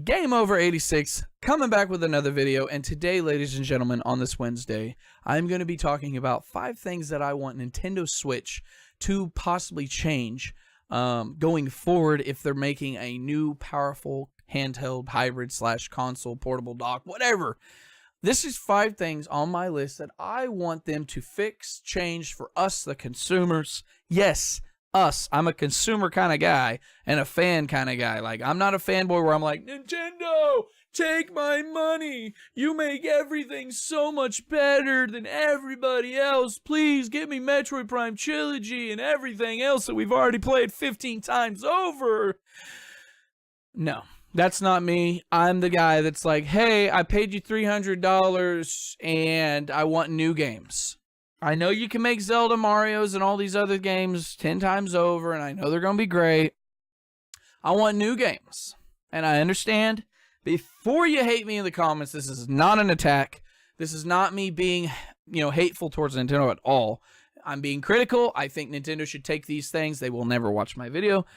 Game Over 86 coming back with another video, and today, ladies and gentlemen, on this Wednesday, I'm going to be talking about 5 things that I want Nintendo Switch to possibly change going forward if they're making a new powerful handheld hybrid / console portable dock, whatever. This is 5 things on my list that I want them to fix, change for us, the consumers. Yes, us. I'm a consumer kind of guy and a fan kind of guy. Like, I'm not a fanboy where I'm like, Nintendo, take my money. You make everything so much better than everybody else. Please give me Metroid Prime Trilogy and everything else that we've already played 15 times over. No, that's not me. I'm the guy that's like, hey, I paid you $300 and I want new games. I know you can make Zelda, Marios, and all these other games 10 times over, and I know they're going to be great. I want new games. And I understand. Before you hate me in the comments, this is not an attack. This is not me being, hateful towards Nintendo at all. I'm being critical. I think Nintendo should take these things. They will never watch my video.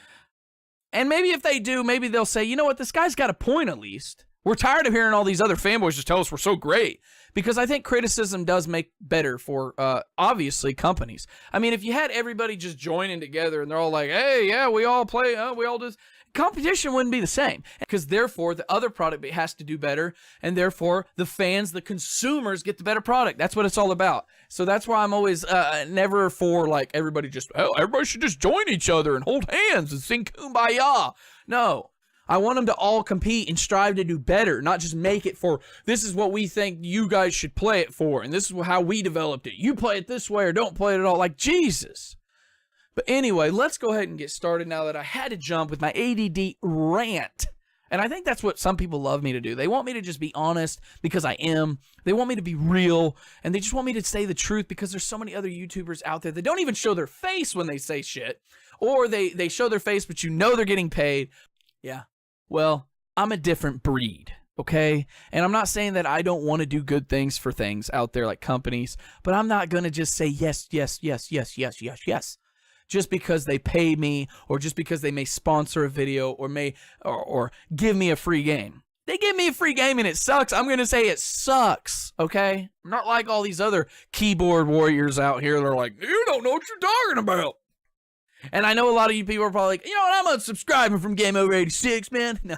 And maybe if they do, maybe they'll say, you know what, this guy's got a point at least. We're tired of hearing all these other fanboys just tell us we're so great. Because I think criticism does make better for, obviously, companies. I mean, if you had everybody just joining together and they're all like, hey, yeah, we all play, we all do, competition wouldn't be the same. Because therefore, the other product has to do better. And therefore, the fans, the consumers get the better product. That's what it's all about. So that's why I'm always never for, like, everybody just, oh, everybody should just join each other and hold hands and sing Kumbaya. No. I want them to all compete and strive to do better, not just make it for, this is what we think you guys should play it for, and this is how we developed it. You play it this way or don't play it at all. Like, Jesus. But anyway, let's go ahead and get started now that I had to jump with my ADD rant. And I think that's what some people love me to do. They want me to just be honest because I am. They want me to be real, and they just want me to say the truth because there's so many other YouTubers out there that don't even show their face when they say shit. Or they show their face, but you know they're getting paid. Yeah. Well, I'm a different breed, okay? And I'm not saying that I don't want to do good things for things out there like companies, but I'm not going to just say yes, yes, yes, yes, yes, yes, yes, just because they pay me or just because they may sponsor a video or may or give me a free game. They give me a free game and it sucks. I'm going to say it sucks, okay? I'm not like all these other keyboard warriors out here that are like, you don't know what you're talking about. And I know a lot of you people are probably like, you know what, I'm unsubscribing from Game Over 86, man. No,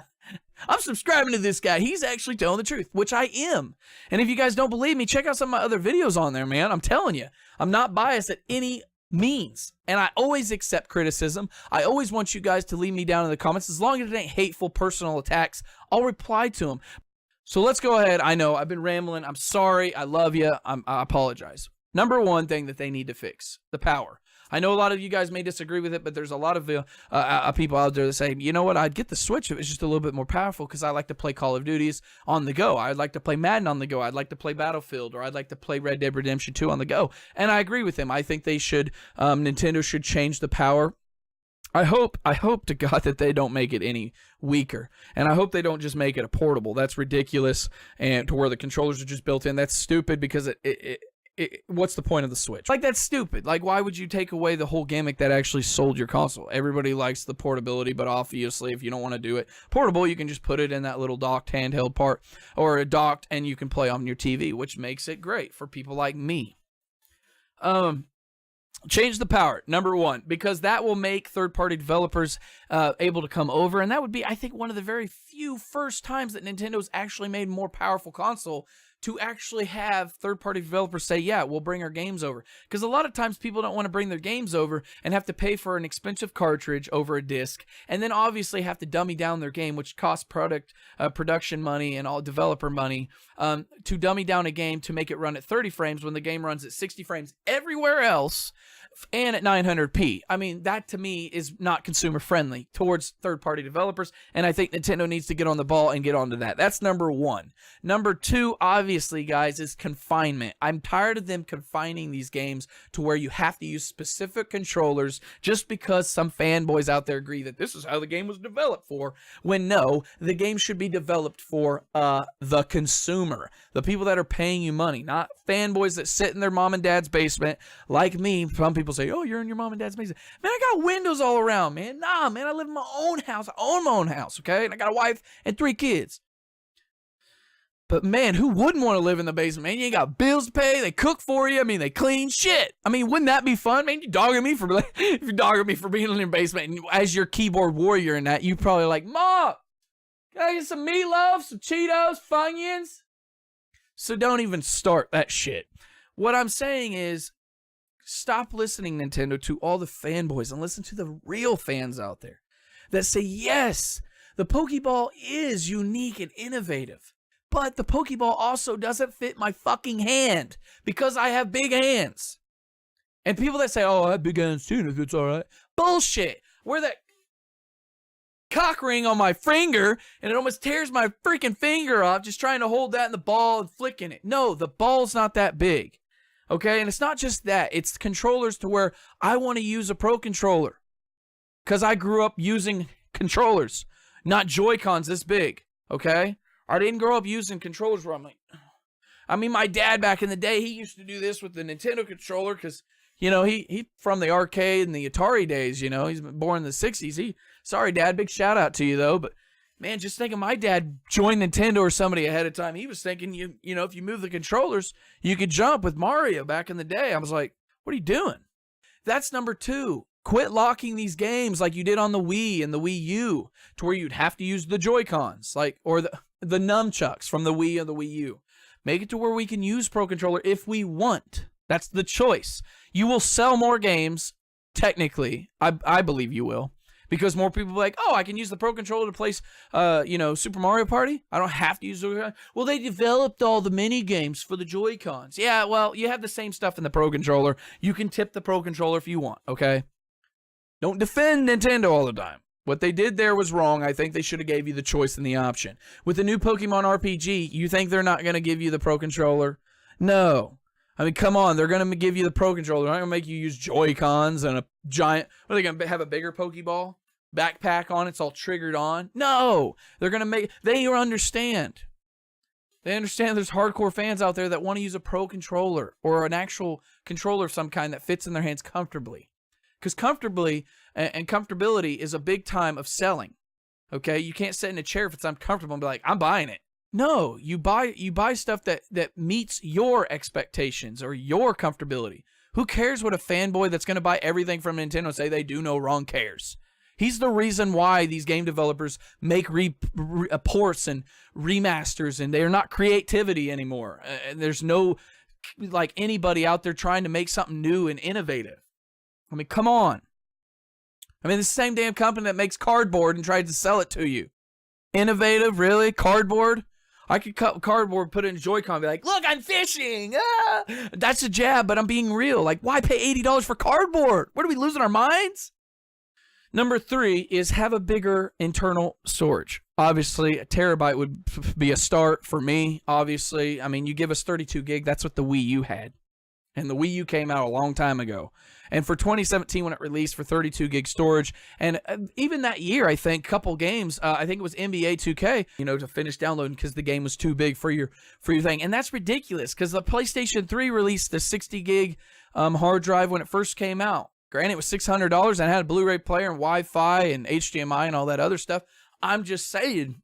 I'm subscribing to this guy. He's actually telling the truth, which I am. And if you guys don't believe me, check out some of my other videos on there, man. I'm telling you, I'm not biased at any means. And I always accept criticism. I always want you guys to leave me down in the comments. As long as it ain't hateful personal attacks, I'll reply to them. So let's go ahead. I know I've been rambling. I'm sorry. I love you. I apologize. Number 1 thing that they need to fix, the power. I know a lot of you guys may disagree with it, but there's a lot of people out there that say, you know what, I'd get the Switch if it's just a little bit more powerful because I like to play Call of Duties on the go. I'd like to play Madden on the go. I'd like to play Battlefield, or I'd like to play Red Dead Redemption 2 on the go. And I agree with him. I think they should, Nintendo should change the power. I hope to God that they don't make it any weaker. And I hope they don't just make it a portable. That's ridiculous. And to where the controllers are just built in. That's stupid because what's the point of the Switch? Like, that's stupid. Like, why would you take away the whole gimmick that actually sold your console? Everybody likes the portability, but obviously, if you don't want to do it portable, you can just put it in that little docked handheld part, or a docked, and you can play on your TV, which makes it great for people like me. Change the power, number 1, because that will make third-party developers able to come over, and that would be, I think, one of the very few first times that Nintendo's actually made a more powerful console to actually have third-party developers say, yeah, we'll bring our games over. Because a lot of times people don't want to bring their games over and have to pay for an expensive cartridge over a disc, and then obviously have to dummy down their game, which costs production money and all developer money, to dummy down a game to make it run at 30 frames when the game runs at 60 frames everywhere else, and at 900p. I mean, that to me is not consumer friendly towards third-party developers, and I think Nintendo needs to get on the ball and get onto that. That's number 1. Number 2, obviously, guys, is confinement. I'm tired of them confining these games to where you have to use specific controllers just because some fanboys out there agree that this is how the game was developed for, when no, the game should be developed for the consumer, the people that are paying you money, not fanboys that sit in their mom and dad's basement like me. Some people people say, oh, you're in your mom and dad's basement. Man, I got windows all around, man. Nah, man, I live in my own house. I own my own house, okay? And I got a wife and 3 kids. But, man, who wouldn't want to live in the basement, man? You ain't got bills to pay. They cook for you. I mean, they clean shit. I mean, wouldn't that be fun, man? You're dogging me for being in your basement. And as your keyboard warrior in that, you probably like, Mom, can I get some meatloaf, some Cheetos, Funyuns? So don't even start that shit. What I'm saying is, stop listening, Nintendo, to all the fanboys and listen to the real fans out there that say, yes, the Pokeball is unique and innovative. But the Pokeball also doesn't fit my fucking hand because I have big hands. And people that say, oh, I have big hands too, if it's all right. Bullshit. Wear that cock ring on my finger and it almost tears my freaking finger off just trying to hold that in the ball and flicking it. No, the ball's not that big. Okay? And it's not just that. It's controllers to where I want to use a Pro controller because I grew up using controllers, not Joy-Cons this big. Okay? I didn't grow up using controllers where I'm like, I mean, my dad back in the day, he used to do this with the Nintendo controller because, you know, he from the arcade and the Atari days, you know, he's born in the 60s. Sorry, Dad, big shout out to you, though. But, man, just thinking my dad joined Nintendo or somebody ahead of time, he was thinking, you know, if you move the controllers, you could jump with Mario back in the day. I was like, what are you doing? That's number 2. Quit locking these games like you did on the Wii and the Wii U to where you'd have to use the Joy-Cons, like, or the nunchucks from the Wii or the Wii U. Make it to where we can use Pro Controller if we want. That's the choice. You will sell more games, technically. I believe you will. Because more people will be like, oh, I can use the Pro Controller to play, you know, Super Mario Party. I don't have to use the... Well, they developed all the mini games for the Joy-Cons. Yeah, well, you have the same stuff in the Pro Controller. You can tip the Pro Controller if you want, okay? Don't defend Nintendo all the time. What they did there was wrong. I think they should have gave you the choice and the option. With the new Pokemon RPG, you think they're not going to give you the Pro Controller? No. I mean, come on. They're going to give you the Pro Controller. They're not going to make you use Joy-Cons and a giant... What are they going to have, a bigger Pokeball backpack on? It's all triggered on? No. They're going to make... They understand. They understand there's hardcore fans out there that want to use a Pro Controller or an actual controller of some kind that fits in their hands comfortably. Because comfortably and comfortability is a big time of selling. Okay, you can't sit in a chair if it's uncomfortable and be like, I'm buying it. No, you buy stuff that meets your expectations or your comfortability. Who cares what a fanboy that's going to buy everything from Nintendo and say they do no wrong cares? He's the reason why these game developers make ports and remasters, and they're not creativity anymore. There's no like anybody out there trying to make something new and innovative. I mean, come on. I mean, the same damn company that makes cardboard and tried to sell it to you. Innovative, really? Cardboard? I could cut cardboard, put it in Joy-Con, and be like, look, I'm fishing. Ah! That's a jab, but I'm being real. Like, why pay $80 for cardboard? What, are we losing our minds? Number 3 is have a bigger internal storage. Obviously, a terabyte would be a start for me, obviously. I mean, you give us 32 gig, that's what the Wii U had. And the Wii U came out a long time ago. And for 2017, when it released for 32 gig storage, and even that year, I think, couple games, I think it was NBA 2K, you know, to finish downloading because the game was too big for your thing. And that's ridiculous because the PlayStation 3 released the 60 gig hard drive when it first came out. Granted, it was $600 and had a Blu-ray player and Wi-Fi and HDMI and all that other stuff. I'm just saying,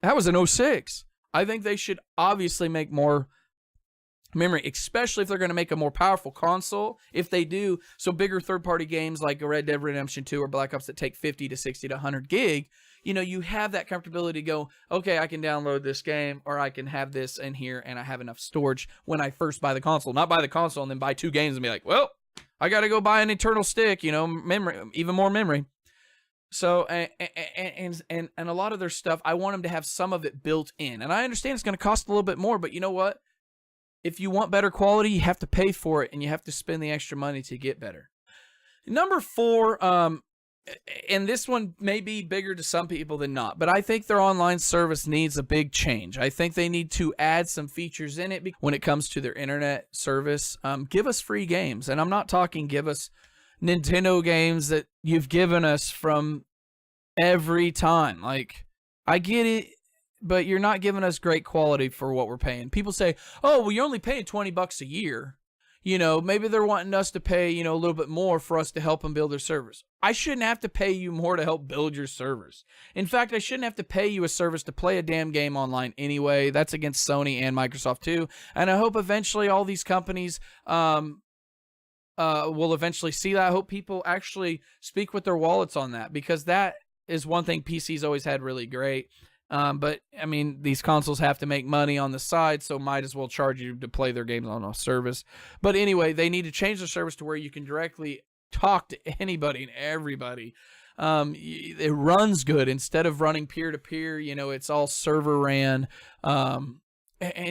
that was an 06. I think they should obviously make more memory, especially if they're going to make a more powerful console. If they do, so bigger third-party games like Red Dead Redemption 2 or Black Ops that take 50 to 60 to 100 gig, you know, you have that comfortability to go, okay, I can download this game, or I can have this in here, and I have enough storage when I first buy the console. Not buy the console and then buy 2 games and be like, well, I got to go buy an internal stick, you know, memory, even more memory. So, and a lot of their stuff, I want them to have some of it built in. And I understand it's going to cost a little bit more, but you know what? If you want better quality, you have to pay for it, and you have to spend the extra money to get better. Number 4, and this one may be bigger to some people than not, but I think their online service needs a big change. I think they need to add some features in it when it comes to their internet service. Give us free games, and I'm not talking give us Nintendo games that you've given us from every time. Like, I get it, but you're not giving us great quality for what we're paying. People say, oh, well, you're only paying $20 a year. maybe they're wanting us to pay, a little bit more for us to help them build their servers. I shouldn't have to pay you more to help build your servers. In fact, I shouldn't have to pay you a service to play a damn game online anyway. That's against Sony and Microsoft too. And I hope eventually all these companies will eventually see that. I hope people actually speak with their wallets on that, because that is one thing PC's always had really great. But I mean, these consoles have to make money on the side, so might as well charge you to play their games on a service. But anyway, they need to change the service to where you can directly talk to anybody and everybody. It runs good instead of running peer-to-peer. It's all server ran, and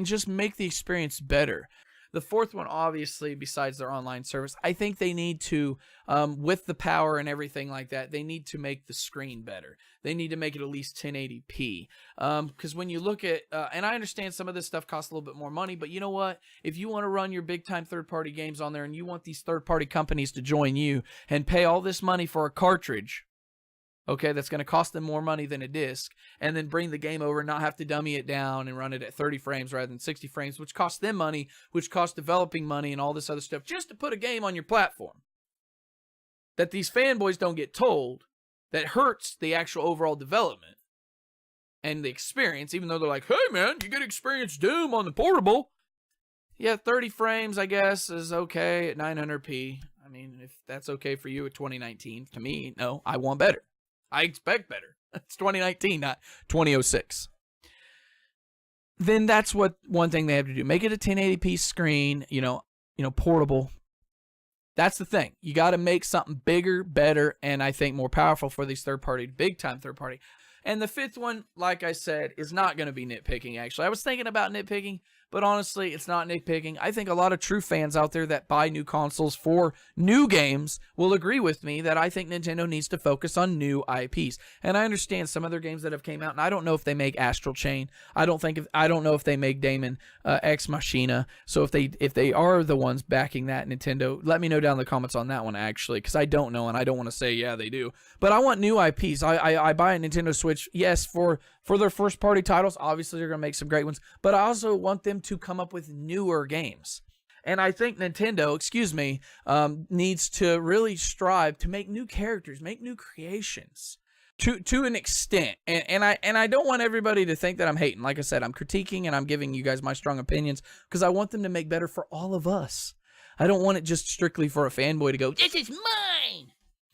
just make the experience better. The fourth one, obviously, besides their online service, I think they need to, with the power and everything like that, they need to make the screen better. They need to make it at least 1080p. Because when you look at, and I understand some of this stuff costs a little bit more money, but you know what? If you want to run your big-time third-party games on there and you want these third-party companies to join you and pay all this money for a cartridge, okay, that's going to cost them more money than a disc, and then bring the game over and not have to dummy it down and run it at 30 frames rather than 60 frames, which costs them money, which costs developing money and all this other stuff, just to put a game on your platform that these fanboys don't get told, that hurts the actual overall development and the experience, even though they're like, hey man, you get experience Doom on the portable. Yeah, 30 frames, I guess, is okay at 900p. I mean, if that's okay for you at 2019, to me, no, I want better. I expect better. It's 2019, not 2006. Then that's what one thing they have to do. Make it a 1080p screen, portable. That's the thing. You got to make something bigger, better, and I think more powerful for these third-party, big-time third-party. And the fifth one, like I said, is not going to be nitpicking, actually. I was thinking about nitpicking, but honestly, it's not nitpicking. I think a lot of true fans out there that buy new consoles for new games will agree with me that I think Nintendo needs to focus on new IPs. And I understand some other games that have came out, and I don't know if they make Astral Chain. I don't know if they make Daemon Ex Machina. So if they are the ones backing that, Nintendo, let me know down in the comments on that one, actually, because I don't know, and I don't want to say, yeah, they do. But I want new IPs. I buy a Nintendo Switch, yes, for their first-party titles. Obviously, they're going to make some great ones, but I also want them to come up with newer games. And I think Nintendo, needs to really strive to make new characters, make new creations to an extent. And I don't want everybody to think that I'm hating. Like I said, I'm critiquing and I'm giving you guys my strong opinions because I want them to make better for all of us. I don't want it just strictly for a fanboy to go, this is mine.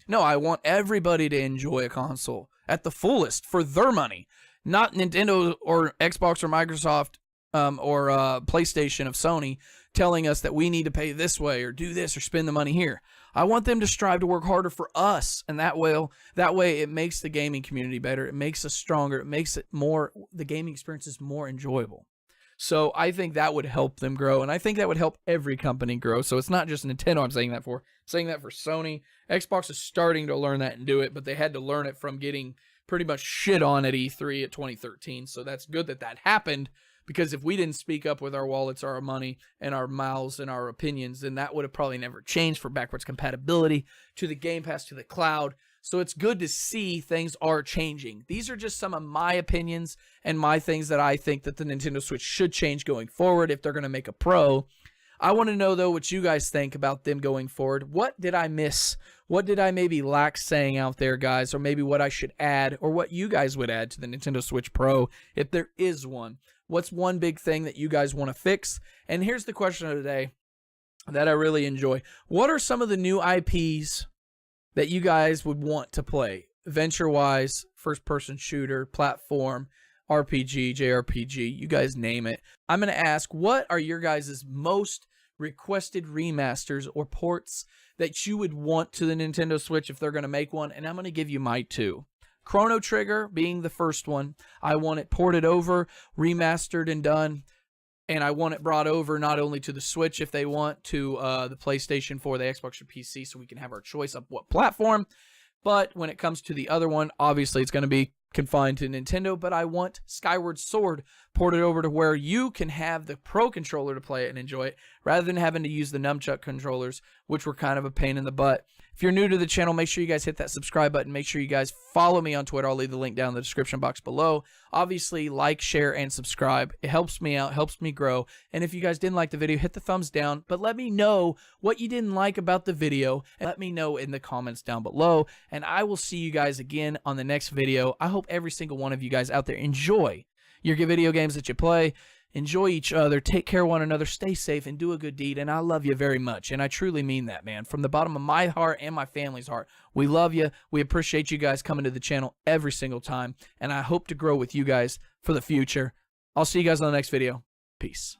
No, I want everybody to enjoy a console at the fullest for their money. Not Nintendo or Xbox or Microsoft or PlayStation of Sony telling us that we need to pay this way or do this or spend the money here. I want them to strive to work harder for us, and that way it makes the gaming community better. It makes us stronger. It makes it the gaming experience is more enjoyable. So I think that would help them grow, and I think that would help every company grow. So it's not just Nintendo I'm saying that for. I'm saying that for Sony. Xbox is starting to learn that and do it, but they had to learn it from getting pretty much shit on at E3 at 2013. So that's good that happened, because if we didn't speak up with our wallets, our money, and our mouths and our opinions, then that would have probably never changed for backwards compatibility to the Game Pass, to the cloud. So it's good to see things are changing. These are just some of my opinions and my things that I think that the Nintendo Switch should change going forward if they're going to make a Pro. I want to know, though, what you guys think about them going forward. What did I miss? What did I maybe lack saying out there, guys? Or maybe what I should add, or what you guys would add to the Nintendo Switch Pro, if there is one. What's one big thing that you guys want to fix? And here's the question of the day that I really enjoy. What are some of the new IPs that you guys would want to play? Venture-wise, first-person shooter, platform, RPG, JRPG, you guys name it. I'm going to ask, what are your guys' most requested remasters or ports that you would want to the Nintendo Switch if they're going to make one? And I'm going to give you my two. Chrono Trigger being the first one. I want it ported over, remastered and done. And I want it brought over not only to the Switch if they want, to the PlayStation 4, the Xbox, or PC, so we can have our choice of what platform. But when it comes to the other one, obviously it's going to be confined to Nintendo, but I want Skyward Sword ported over to where you can have the Pro controller to play it and enjoy it, rather than having to use the nunchuck controllers, which were kind of a pain in the butt. If you're new to the channel, make sure you guys hit that subscribe button. Make sure you guys follow me on Twitter. I'll leave the link down in the description box below. Obviously, like, share, and subscribe. It helps me out, helps me grow. And if you guys didn't like the video, hit the thumbs down. But let me know what you didn't like about the video. And let me know in the comments down below. And I will see you guys again on the next video. I hope every single one of you guys out there enjoy your video games that you play. Enjoy each other, take care of one another, stay safe, and do a good deed. And I love you very much. And I truly mean that, man. From the bottom of my heart and my family's heart, we love you. We appreciate you guys coming to the channel every single time. And I hope to grow with you guys for the future. I'll see you guys on the next video. Peace.